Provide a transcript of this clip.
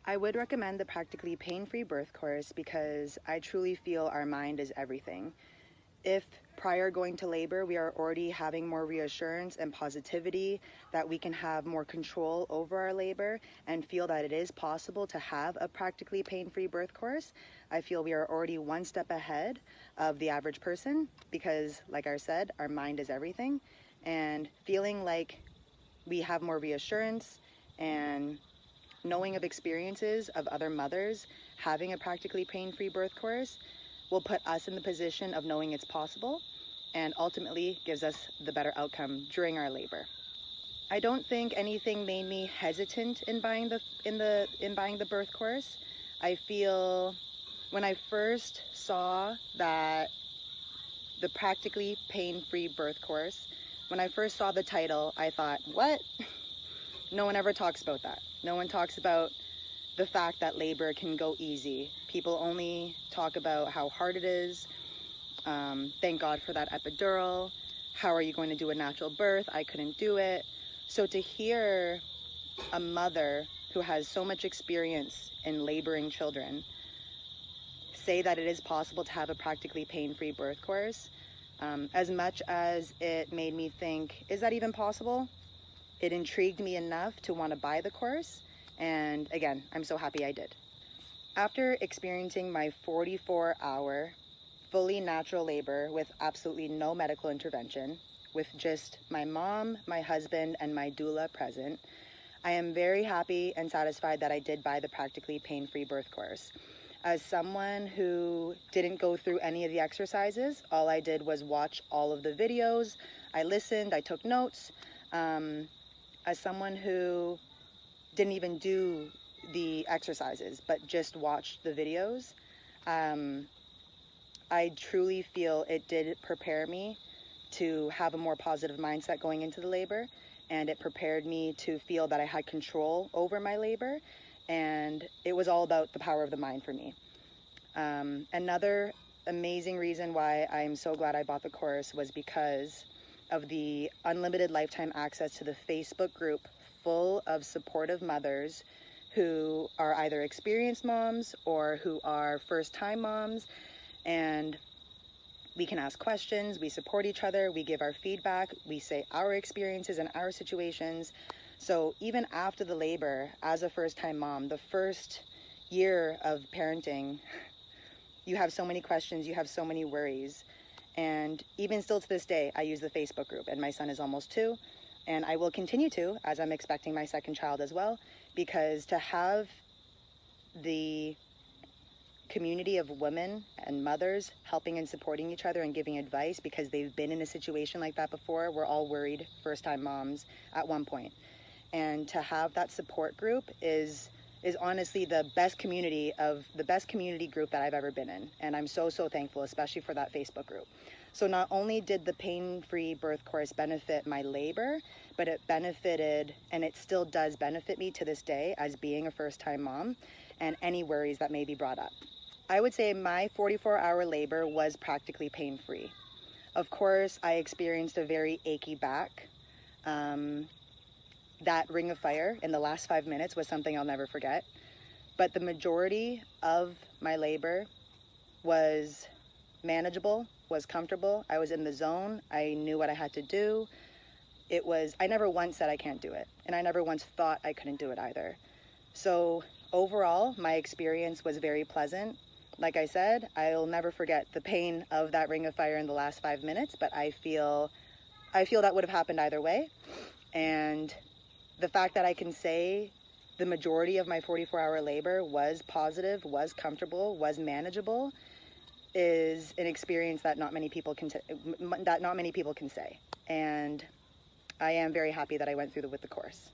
I would recommend the practically pain-free birth course because I truly feel our mind is everything. If prior going to labor, we are already having more reassurance and positivity that we can have more control over our labor and feel that it is possible to have a practically pain-free birth course, I feel we are already one step ahead of the average person because, like I said, our mind is everything. And feeling like we have more reassurance and knowing of experiences of other mothers having a practically pain-free birth course will put us in the position of knowing it's possible and ultimately gives us the better outcome during our labor. I don't think anything made me hesitant in buying the birth course. I feel when I first saw that the practically pain-free birth course, when I first saw the title, I thought, what? No one ever talks about that. No one talks about the fact that labor can go easy. People only talk about how hard it is. Thank God for that epidural. How are you going to do a natural birth? I couldn't do it. So to hear a mother who has so much experience in laboring children say that it is possible to have a practically pain-free birth course, as much as it made me think, is that even possible? It intrigued me enough to want to buy the course, and again, I'm so happy I did. After experiencing my 44-hour fully natural labor with absolutely no medical intervention, with just my mom, my husband, and my doula present, I am very happy and satisfied that I did buy the practically pain-free birth course. As someone who didn't go through any of the exercises, all I did was watch all of the videos. I listened, I took notes. As someone who didn't even do the exercises, but just watched the videos, I truly feel it did prepare me to have a more positive mindset going into the labor, and it prepared me to feel that I had control over my labor, and it was all about the power of the mind for me. Another amazing reason why I'm so glad I bought the course was because of the unlimited lifetime access to the Facebook group full of supportive mothers who are either experienced moms or who are first-time moms, and we can ask questions, we support each other, we give our feedback, we say our experiences and our situations. So even after the labor, as a first-time mom, the first year of parenting, you have so many questions, you have so many worries. And even still to this day, I use the Facebook group, and my son is almost 2, and I will continue to, as I'm expecting my second child as well, because to have the community of women and mothers helping and supporting each other and giving advice because they've been in a situation like that before. We're all worried first-time moms at one point. And to have that support group is honestly the best community group that I've ever been in. And I'm so thankful, especially for that Facebook group. So not only did the pain-free birth course benefit my labor, but it benefited, and it still does benefit me to this day as being a first-time mom and any worries that may be brought up. I would say my 44-hour labor was practically pain-free. Of course, I experienced a very achy back. That ring of fire in the last 5 minutes was something I'll never forget. But the majority of my labor was manageable, was comfortable. I was in the zone. I knew what I had to do. I never once said I can't do it. And I never once thought I couldn't do it either. So overall, my experience was very pleasant. Like I said, I'll never forget the pain of that ring of fire in the last 5 minutes, but I feel that would have happened either way. And the fact that I can say the majority of my 44-hour labor was positive, was comfortable, was manageable, is an experience that not many people can say. And I am very happy that I went through with the course.